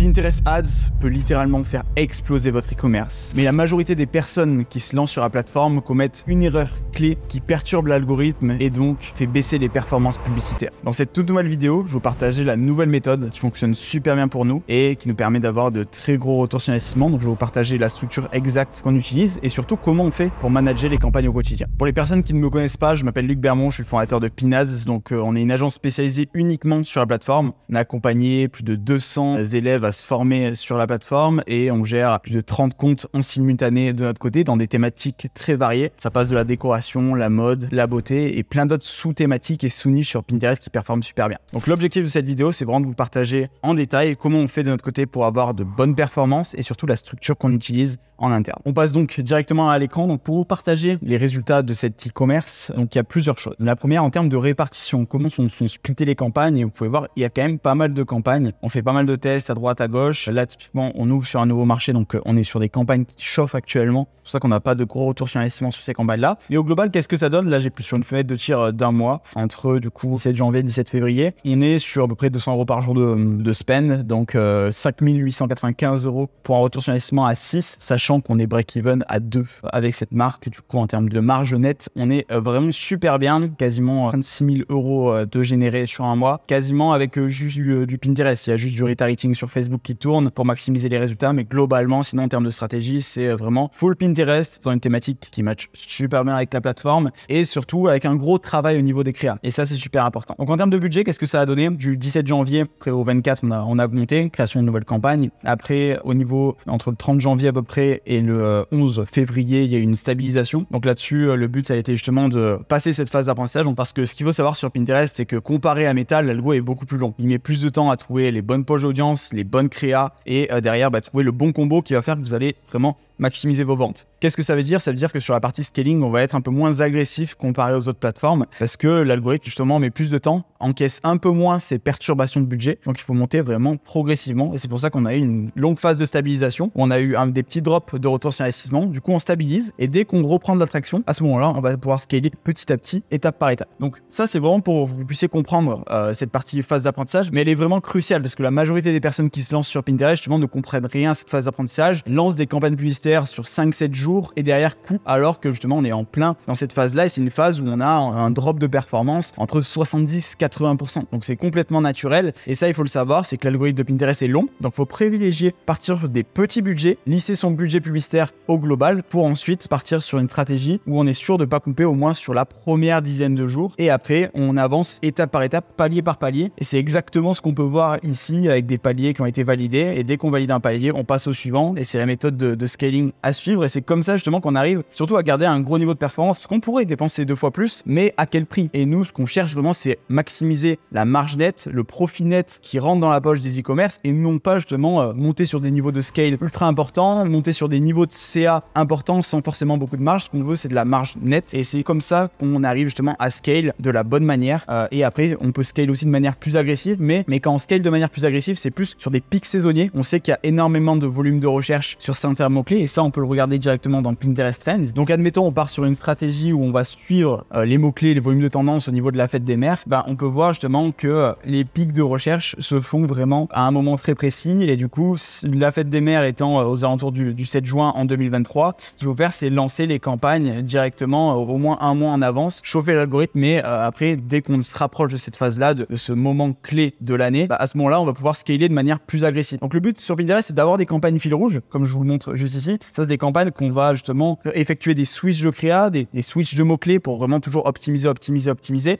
Pinterest Ads peut littéralement faire exploser votre e-commerce. Mais la majorité des personnes qui se lancent sur la plateforme commettent une erreur clé qui perturbe l'algorithme et donc fait baisser les performances publicitaires. Dans cette toute nouvelle vidéo, je vais vous partager la nouvelle méthode qui fonctionne super bien pour nous et qui nous permet d'avoir de très gros retours sur investissement. Donc je vais vous partager la structure exacte qu'on utilise et surtout comment on fait pour manager les campagnes au quotidien. Pour les personnes qui ne me connaissent pas, je m'appelle Luc Bermond, je suis le fondateur de Pinads. Donc on est une agence spécialisée uniquement sur la plateforme. On a accompagné plus de 200 élèves à se former sur la plateforme et on gère plus de 30 comptes en simultané de notre côté dans des thématiques très variées. Ça passe de la décoration, la mode, la beauté et plein d'autres sous-thématiques et sous-niches sur Pinterest qui performent super bien. Donc l'objectif de cette vidéo, c'est vraiment de vous partager en détail comment on fait de notre côté pour avoir de bonnes performances et surtout la structure qu'on utilise en interne. On passe donc directement à l'écran donc pour vous partager les résultats de cet e-commerce. Donc il y a plusieurs choses. La première en termes de répartition, comment sont splittées les campagnes et vous pouvez voir il y a quand même pas mal de campagnes. On fait pas mal de tests à droite à gauche. Là typiquement on ouvre sur un nouveau marché donc on est sur des campagnes qui chauffent actuellement. C'est pour ça qu'on n'a pas de gros retours sur investissement sur ces campagnes-là. Et au global qu'est-ce que ça donne? Là j'ai pris sur une fenêtre de tir d'un mois entre du coup 17 janvier et 17 février. On est sur à peu près 200 € par jour de spend donc 5895 € pour un retour sur investissement à 6 sachant qu'on est break-even à 2 avec cette marque. Du coup, en termes de marge nette, on est vraiment super bien, quasiment 26 000 € de générés sur un mois, quasiment avec juste du Pinterest. Il y a juste du retargeting sur Facebook qui tourne pour maximiser les résultats, mais globalement, sinon en termes de stratégie, c'est vraiment full Pinterest dans une thématique qui match super bien avec la plateforme et surtout avec un gros travail au niveau des créas. Et ça, c'est super important. Donc en termes de budget, qu'est-ce que ça a donné? Du 17 janvier au 24, on a augmenté, création de nouvelles campagnes. Après, au niveau entre le 30 janvier à peu près et le 11 février, il y a eu une stabilisation. Donc là-dessus, le but, ça a été justement de passer cette phase d'apprentissage. Parce que ce qu'il faut savoir sur Pinterest, c'est que comparé à Meta, l'algo est beaucoup plus long. Il met plus de temps à trouver les bonnes poches d'audience, les bonnes créas et derrière, trouver le bon combo qui va faire que vous allez vraiment maximiser vos ventes. Qu'est-ce que ça veut dire? Ça veut dire que sur la partie scaling, on va être un peu moins agressif comparé aux autres plateformes parce que l'algorithme justement met plus de temps, encaisse un peu moins ces perturbations de budget. Donc il faut monter vraiment progressivement et c'est pour ça qu'on a eu une longue phase de stabilisation. On a eu des petits drops de retour sur investissement. Du coup, on stabilise et dès qu'on reprend de l'attraction, à ce moment-là, on va pouvoir scaler petit à petit, étape par étape. Donc ça, c'est vraiment pour que vous puissiez comprendre cette partie phase d'apprentissage, mais elle est vraiment cruciale parce que la majorité des personnes qui se lancent sur Pinterest justement ne comprennent rien à cette phase d'apprentissage, lancent des campagnes publicitaires sur 5-7 jours et derrière coup, alors que justement on est en plein dans cette phase-là et c'est une phase où on a un drop de performance entre 70-80%. Donc c'est complètement naturel et ça il faut le savoir, c'est que l'algorithme de Pinterest est long, donc il faut privilégier partir sur des petits budgets, lisser son budget publicitaire au global pour ensuite partir sur une stratégie où on est sûr de ne pas couper au moins sur la première dizaine de jours et après on avance étape par étape, palier par palier et c'est exactement ce qu'on peut voir ici avec des paliers qui ont été validés et dès qu'on valide un palier, on passe au suivant et c'est la méthode de scaling à suivre et c'est comme ça justement qu'on arrive surtout à garder un gros niveau de performance parce qu'on pourrait dépenser 2 fois plus mais à quel prix? Et nous ce qu'on cherche vraiment c'est maximiser la marge nette, le profit net qui rentre dans la poche des e-commerce et non pas justement monter sur des niveaux de scale ultra importants, monter sur des niveaux de CA importants sans forcément beaucoup de marge. Ce qu'on veut c'est de la marge nette et c'est comme ça qu'on arrive justement à scale de la bonne manière et après on peut scale aussi de manière plus agressive mais quand on scale de manière plus agressive c'est plus sur des pics saisonniers. On sait qu'il y a énormément de volume de recherche sur certains mots-clés et ça on peut le regarder directement dans Pinterest Trends. Donc admettons on part sur une stratégie où on va suivre les mots-clés, les volumes de tendance au niveau de la fête des mères, on peut voir justement que les pics de recherche se font vraiment à un moment très précis et du coup la fête des mères étant aux alentours du 7 juin en 2023, ce qu'il faut faire c'est lancer les campagnes directement au moins un mois en avance, chauffer l'algorithme mais après dès qu'on se rapproche de cette phase-là, de ce moment clé de l'année, à ce moment-là on va pouvoir scaler de manière plus agressive. Donc le but sur Pinterest c'est d'avoir des campagnes fil rouge comme je vous le montre juste ici. Ça c'est des campagnes qu'on va justement effectuer des switches de créa, des switches de mots-clés pour vraiment toujours optimiser.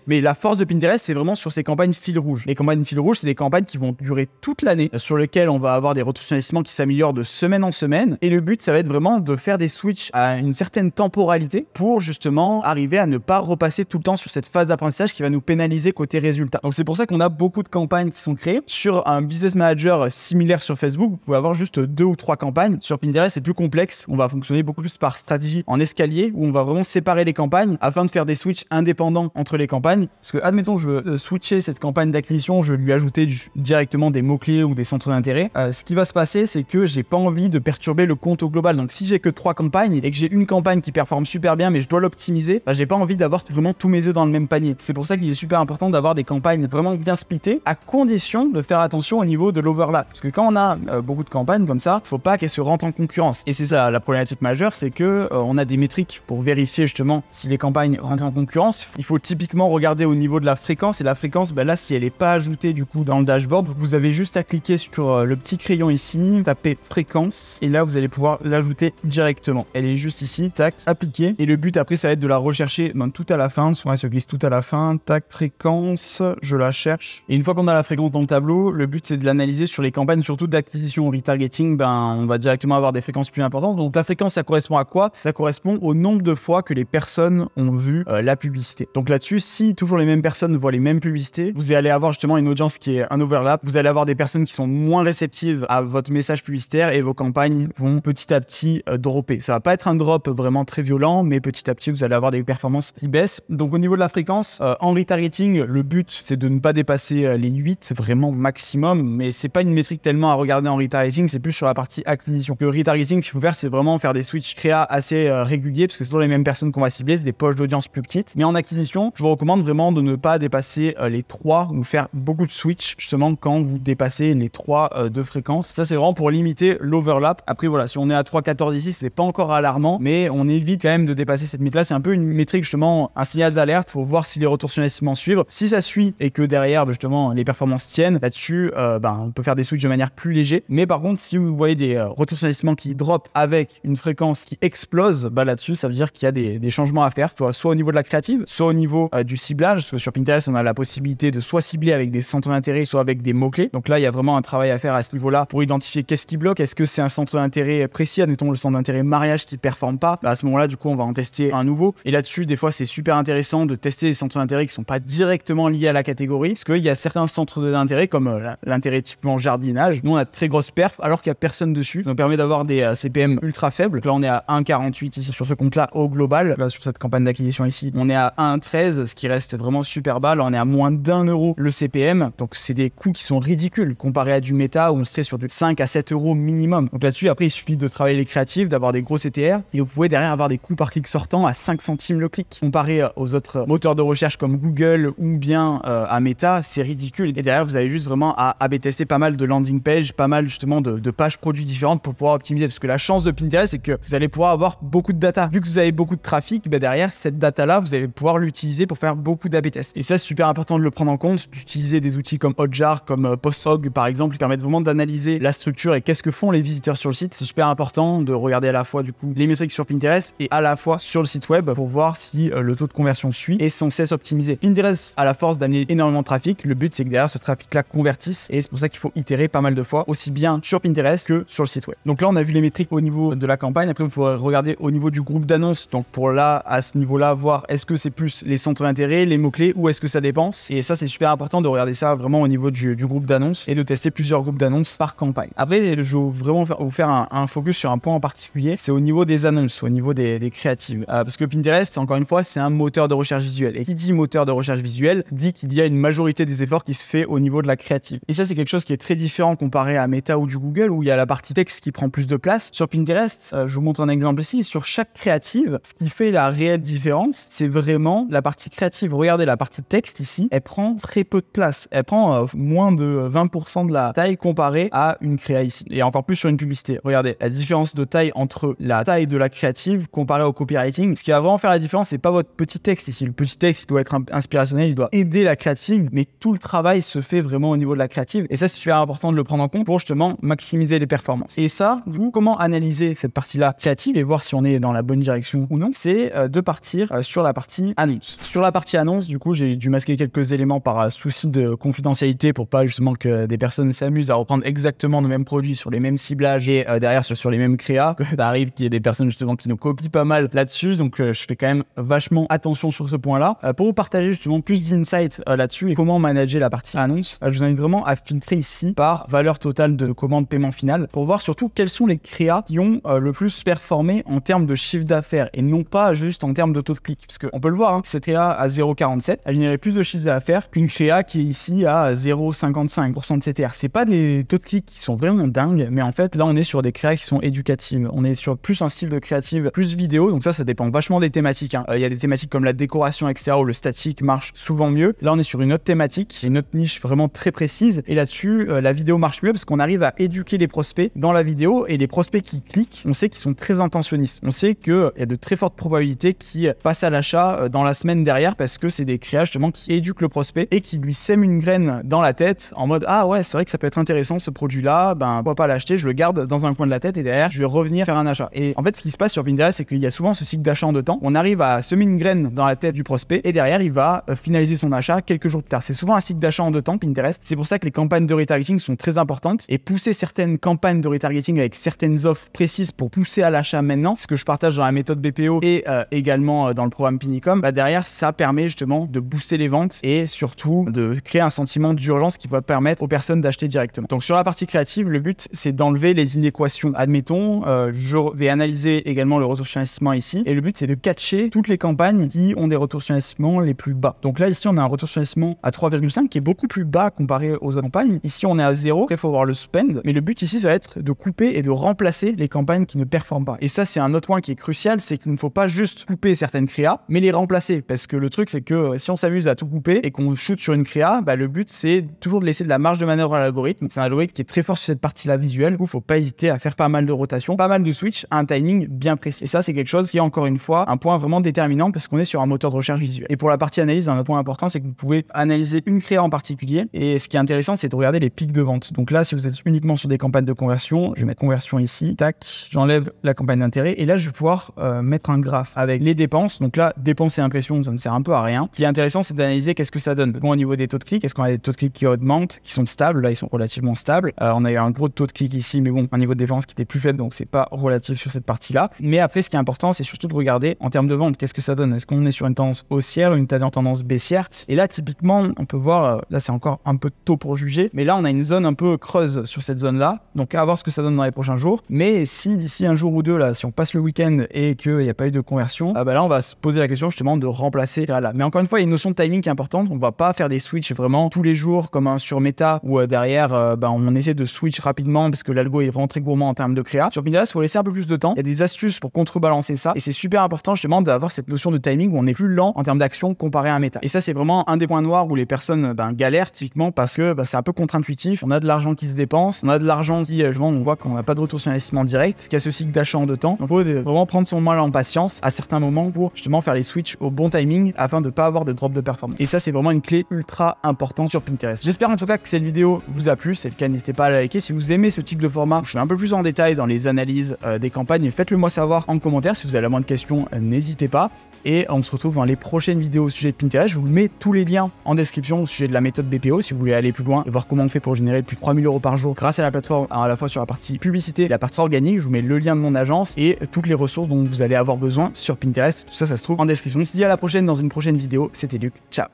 Mais la force de Pinterest, c'est vraiment sur ces campagnes fil rouge. Les campagnes fil rouge, c'est des campagnes qui vont durer toute l'année, sur lesquelles on va avoir des retours sur investissement qui s'améliorent de semaine en semaine. Et le but, ça va être vraiment de faire des switches à une certaine temporalité pour justement arriver à ne pas repasser tout le temps sur cette phase d'apprentissage qui va nous pénaliser côté résultat. Donc c'est pour ça qu'on a beaucoup de campagnes qui sont créées. Sur un business manager similaire sur Facebook, vous pouvez avoir juste 2 ou 3 campagnes. Sur Pinterest, c'est plus complexe. On va fonctionner fonctionner beaucoup plus par stratégie en escalier où on va vraiment séparer les campagnes afin de faire des switches indépendants entre les campagnes. Parce que, admettons, je veux switcher cette campagne d'acquisition, je veux lui ajouter directement des mots-clés ou des centres d'intérêt. Ce qui va se passer, c'est que j'ai pas envie de perturber le compte au global. Donc, si j'ai que 3 campagnes et que j'ai une campagne qui performe super bien, mais je dois l'optimiser, j'ai pas envie d'avoir vraiment tous mes œufs dans le même panier. C'est pour ça qu'il est super important d'avoir des campagnes vraiment bien splittées, à condition de faire attention au niveau de l'overlap. Parce que quand on a beaucoup de campagnes comme ça, faut pas qu'elles se rentrent en concurrence. Et c'est ça la problématique majeure, c'est que on a des métriques pour vérifier justement si les campagnes rentrent en concurrence. Il faut typiquement regarder au niveau de la fréquence, et la fréquence, là, si elle n'est pas ajoutée du coup dans le dashboard, vous avez juste à cliquer sur le petit crayon ici, taper fréquence, et là vous allez pouvoir l'ajouter directement. Elle est juste ici, tac, appliquer. Et le but après, ça va être de la rechercher tout à la fin. Souvent elle se glisse tout à la fin, tac, fréquence, je la cherche. Et une fois qu'on a la fréquence dans le tableau, le but c'est de l'analyser sur les campagnes, surtout d'acquisition ou retargeting. On va directement avoir des fréquences plus importantes. Donc la fréquence, ça correspond à quoi? Ça correspond au nombre de fois que les personnes ont vu la publicité. Donc là-dessus, si toujours les mêmes personnes voient les mêmes publicités, vous allez avoir justement une audience qui est un overlap. Vous allez avoir des personnes qui sont moins réceptives à votre message publicitaire et vos campagnes vont petit à petit dropper. Ça va pas être un drop vraiment très violent, mais petit à petit, vous allez avoir des performances qui baissent. Donc au niveau de la fréquence, en retargeting, le but c'est de ne pas dépasser les 8, vraiment maximum, mais c'est pas une métrique tellement à regarder en retargeting, c'est plus sur la partie acquisition. Le retargeting, ce qu'il faut faire, c'est vraiment faire des switches créa assez réguliers, parce que c'est toujours les mêmes personnes qu'on va cibler, c'est des poches d'audience plus petites. Mais en acquisition, je vous recommande vraiment de ne pas dépasser les 3 ou faire beaucoup de switch justement quand vous dépassez les 3 de fréquence. Ça, c'est vraiment pour limiter l'overlap. Après, voilà, si on est à 3,14 ici, c'est pas encore alarmant, mais on évite quand même de dépasser cette métrique-là. C'est un peu une métrique, justement, un signal d'alerte pour voir si les retours sur investissement suivent. Si ça suit et que derrière, justement, les performances tiennent, là-dessus, on peut faire des switches de manière plus légère. Mais par contre, si vous voyez des retours sur investissement qui drop avec une fréquence qui explose, là-dessus, ça veut dire qu'il y a des changements à faire, soit au niveau de la créative, soit au niveau du ciblage, parce que sur Pinterest, on a la possibilité de soit cibler avec des centres d'intérêt, soit avec des mots-clés. Donc là, il y a vraiment un travail à faire à ce niveau-là pour identifier qu'est-ce qui bloque. Est-ce que c'est un centre d'intérêt précis, admettons le centre d'intérêt mariage qui ne performe pas? À ce moment-là, du coup, on va en tester un nouveau. Et là-dessus, des fois, c'est super intéressant de tester des centres d'intérêt qui ne sont pas directement liés à la catégorie, parce qu'il y a certains centres d'intérêt, comme l'intérêt typiquement jardinage. Nous, on a de très grosses perfs, alors qu'il n'y a personne dessus. Ça nous permet d'avoir des CPM ultra faibles. Donc là, on est à 1,48 ici sur ce compte-là au global. Là, sur cette campagne d'acquisition ici, on est à 1,13, ce qui reste vraiment super bas. Là, on est à moins d'1 € le CPM. Donc, c'est des coûts qui sont ridicules comparé à du méta où on serait sur du 5 à 7 € minimum. Donc là-dessus, après, il suffit de travailler les créatifs, d'avoir des gros CTR et vous pouvez derrière avoir des coûts par clic sortant à 5 centimes le clic. Comparé aux autres moteurs de recherche comme Google ou bien à Meta, c'est ridicule. Et derrière, vous avez juste vraiment à AB tester pas mal de landing page, pas mal justement de pages produits différentes pour pouvoir optimiser. Parce que la chance de Pinterest, c'est que vous allez pouvoir avoir beaucoup de data. Vu que vous avez beaucoup de trafic, derrière, cette data-là, vous allez pouvoir l'utiliser pour faire beaucoup d'AB tests. Et ça, c'est super important de le prendre en compte, d'utiliser des outils comme Hotjar, comme PostHog par exemple, qui permettent vraiment d'analyser la structure et qu'est-ce que font les visiteurs sur le site. C'est super important de regarder à la fois du coup les métriques sur Pinterest et à la fois sur le site web pour voir si le taux de conversion suit et sans cesse optimiser. Pinterest a la force d'amener énormément de trafic. Le but, c'est que derrière ce trafic-là convertisse et c'est pour ça qu'il faut itérer pas mal de fois, aussi bien sur Pinterest que sur le site web. Donc là, on a vu les métriques au niveau de la campagne. Après, il faut regarder au niveau du groupe d'annonces. Donc pour là, à ce niveau-là, voir est-ce que c'est plus les centres d'intérêt, les mots-clés ou est-ce que ça dépense. Et ça, c'est super important de regarder ça vraiment au niveau du groupe d'annonces et de tester plusieurs groupes d'annonces par campagne. Après, je veux vraiment vous faire un focus sur un point en particulier, c'est au niveau des annonces, au niveau des créatives. Parce que Pinterest, encore une fois, c'est un moteur de recherche visuelle. Et qui dit moteur de recherche visuelle, dit qu'il y a une majorité des efforts qui se fait au niveau de la créative. Et ça, c'est quelque chose qui est très différent comparé à Meta ou du Google, où il y a la partie texte qui prend plus de place. Sur Pinterest, je vous montre un exemple ici, sur chaque créative, ce qui fait la réelle différence, c'est vraiment la partie créative. Regardez la partie texte ici, elle prend très peu de place. Elle prend moins de 20% de la taille comparée à une créa ici. Et encore plus sur une publicité. Regardez, la différence de taille entre la taille de la créative comparée au copywriting. Ce qui va vraiment faire la différence, c'est pas votre petit texte ici. Le petit texte, il doit être inspirationnel, il doit aider la créative, mais tout le travail se fait vraiment au niveau de la créative. Et ça, c'est super important de le prendre en compte pour justement maximiser les performances. Et ça, vous, comment analyser cette partie-là créative et voir si on est dans la bonne direction ou non, c'est de partir sur la partie annonce. Sur la partie annonce, du coup, j'ai dû masquer quelques éléments par souci de confidentialité pour pas justement que des personnes s'amusent à reprendre exactement le même produit sur les mêmes ciblages et derrière sur les mêmes créas. Ça arrive qu'il y ait des personnes justement qui nous copient pas mal là-dessus, donc je fais quand même vachement attention sur ce point-là. Pour vous partager justement plus d'insights là-dessus et comment manager la partie annonce, je vous invite vraiment à filtrer ici par valeur totale de commande paiement final pour voir surtout quels sont les créas qui ont le plus plus performer en termes de chiffre d'affaires et non pas juste en termes de taux de clic. Parce qu'on peut le voir, cette créa à 0,47 a généré plus de chiffre d'affaires qu'une créa qui est ici à 0,55% de CTR. C'est pas des taux de clic qui sont vraiment dingues, mais en fait là on est sur des créas qui sont éducatives. On est sur plus un style de créative, plus vidéo, donc ça dépend vachement des thématiques. Il y a des thématiques comme la décoration, etc. où le statique marche souvent mieux. Là on est sur une autre thématique, une autre niche vraiment très précise, et là-dessus la vidéo marche mieux parce qu'on arrive à éduquer les prospects dans la vidéo, et les prospects qui cliquent, on sait qu'ils sont très intentionnistes. On sait qu'il y a de très fortes probabilités qu'ils passent à l'achat dans la semaine derrière, parce que c'est des créas justement qui éduquent le prospect et qui lui sèment une graine dans la tête en mode ah ouais, c'est vrai que ça peut être intéressant ce produit-là, ben pourquoi pas l'acheter, je le garde dans un coin de la tête et derrière je vais revenir faire un achat. Et en fait ce qui se passe sur Pinterest, c'est qu'il y a souvent ce cycle d'achat en 2 temps. On arrive à semer une graine dans la tête du prospect et derrière il va finaliser son achat quelques jours plus tard. C'est souvent un cycle d'achat en 2 temps Pinterest. C'est pour ça que les campagnes de retargeting sont très importantes, et pousser certaines campagnes de retargeting avec certaines offres précises pour pousser à l'achat maintenant, ce que je partage dans la méthode BPO et également dans le programme Pinicom, bah derrière ça permet justement de booster les ventes et surtout de créer un sentiment d'urgence qui va permettre aux personnes d'acheter directement. Donc sur la partie créative, le but c'est d'enlever les inéquations. Admettons, je vais analyser également le retour sur investissement ici, et le but c'est de catcher toutes les campagnes qui ont des retours sur investissement les plus bas. Donc là ici on a un retour sur investissement à 3,5 qui est beaucoup plus bas comparé aux autres campagnes. Ici on est à 0, il faut voir le spend, mais le but ici ça va être de couper et de remplacer les campagnes qui ne performent pas. Et ça c'est un autre point qui est crucial, c'est qu'il ne faut pas juste couper certaines créas, mais les remplacer, parce que le truc c'est que si on s'amuse à tout couper et qu'on shoot sur une créa, bah, le but c'est toujours de laisser de la marge de manœuvre à l'algorithme. C'est un algorithme qui est très fort sur cette partie-là visuelle, où il faut pas hésiter à faire pas mal de rotations, pas mal de switch à un timing bien précis. Et ça c'est quelque chose qui est encore une fois un point vraiment déterminant, parce qu'on est sur un moteur de recherche visuel. Et pour la partie analyse, un autre point important, c'est que vous pouvez analyser une créa en particulier, et ce qui est intéressant c'est de regarder les pics de vente. Donc là si vous êtes uniquement sur des campagnes de conversion, je vais mettre conversion ici, tac, j'enlève la campagne d'intérêt, et là je vais pouvoir mettre un graphe avec les dépenses. Donc là dépenses et impressions, ça ne sert un peu à rien. Ce qui est intéressant c'est d'analyser qu'est-ce que ça donne. Bon, au niveau des taux de clic, est-ce qu'on a des taux de clic qui augmentent, qui sont stables? Là ils sont relativement stables. On a eu un gros taux de clic ici, mais bon, un niveau de défense qui était plus faible, donc c'est pas relatif sur cette partie là. Mais après ce qui est important c'est surtout de regarder en termes de vente, qu'est-ce que ça donne. Est-ce qu'on est sur une tendance haussière, une tendance baissière? Et là typiquement on peut voir, là c'est encore un peu tôt pour juger, mais là on a une zone un peu creuse sur cette zone là, donc à voir ce que ça donne dans les prochains jours. Mais si d'ici un jour ou deux là, si on passe le week-end et qu'il n'y a pas eu de conversion, bah là on va se poser la question justement de remplacer là. Mais encore une fois il y a une notion de timing qui est importante. On va pas faire des switches vraiment tous les jours comme un sur Meta, où derrière on essaie de switch rapidement parce que l'algo est vraiment très gourmand en termes de créa. Sur Pinterest il faut laisser un peu plus de temps. Il y a des astuces pour contrebalancer ça, et c'est super important justement d'avoir cette notion de timing où on est plus lent en termes d'action comparé à un Meta. Et ça c'est vraiment un des points noirs où les personnes galèrent typiquement, parce que c'est un peu contre-intuitif. On a de l'argent qui se dépense, on a de l'argent qui on voit qu'on n'a pas de retour sur investissement direct, parce qu'il y a ce cycle d'achat en 2 temps. Donc il faut vraiment prendre son mal en patience à certains moments pour justement faire les switches au bon timing afin de ne pas avoir de drop de performance. Et ça c'est vraiment une clé ultra importante sur Pinterest. J'espère en tout cas que cette vidéo vous a plu. Si c'est le cas, n'hésitez pas à la liker. Si vous aimez ce type de format, je suis un peu plus en détail dans les analyses des campagnes, faites-le moi savoir en commentaire. Si vous avez la moindre question, n'hésitez pas. Et on se retrouve dans les prochaines vidéos au sujet de Pinterest. Je vous mets tous les liens en description au sujet de la méthode BPO si vous voulez aller plus loin et voir comment on fait pour générer plus de 3000 € par jour grâce à la plateforme, à la fois sur la partie publicité et la partie organique. Je vous mets le lien de mon agence et toutes les ressources dont vous allez avoir besoin sur Pinterest. Tout ça, ça se trouve en description. Je vous dis à la prochaine dans une prochaine vidéo. C'était Luc. Ciao.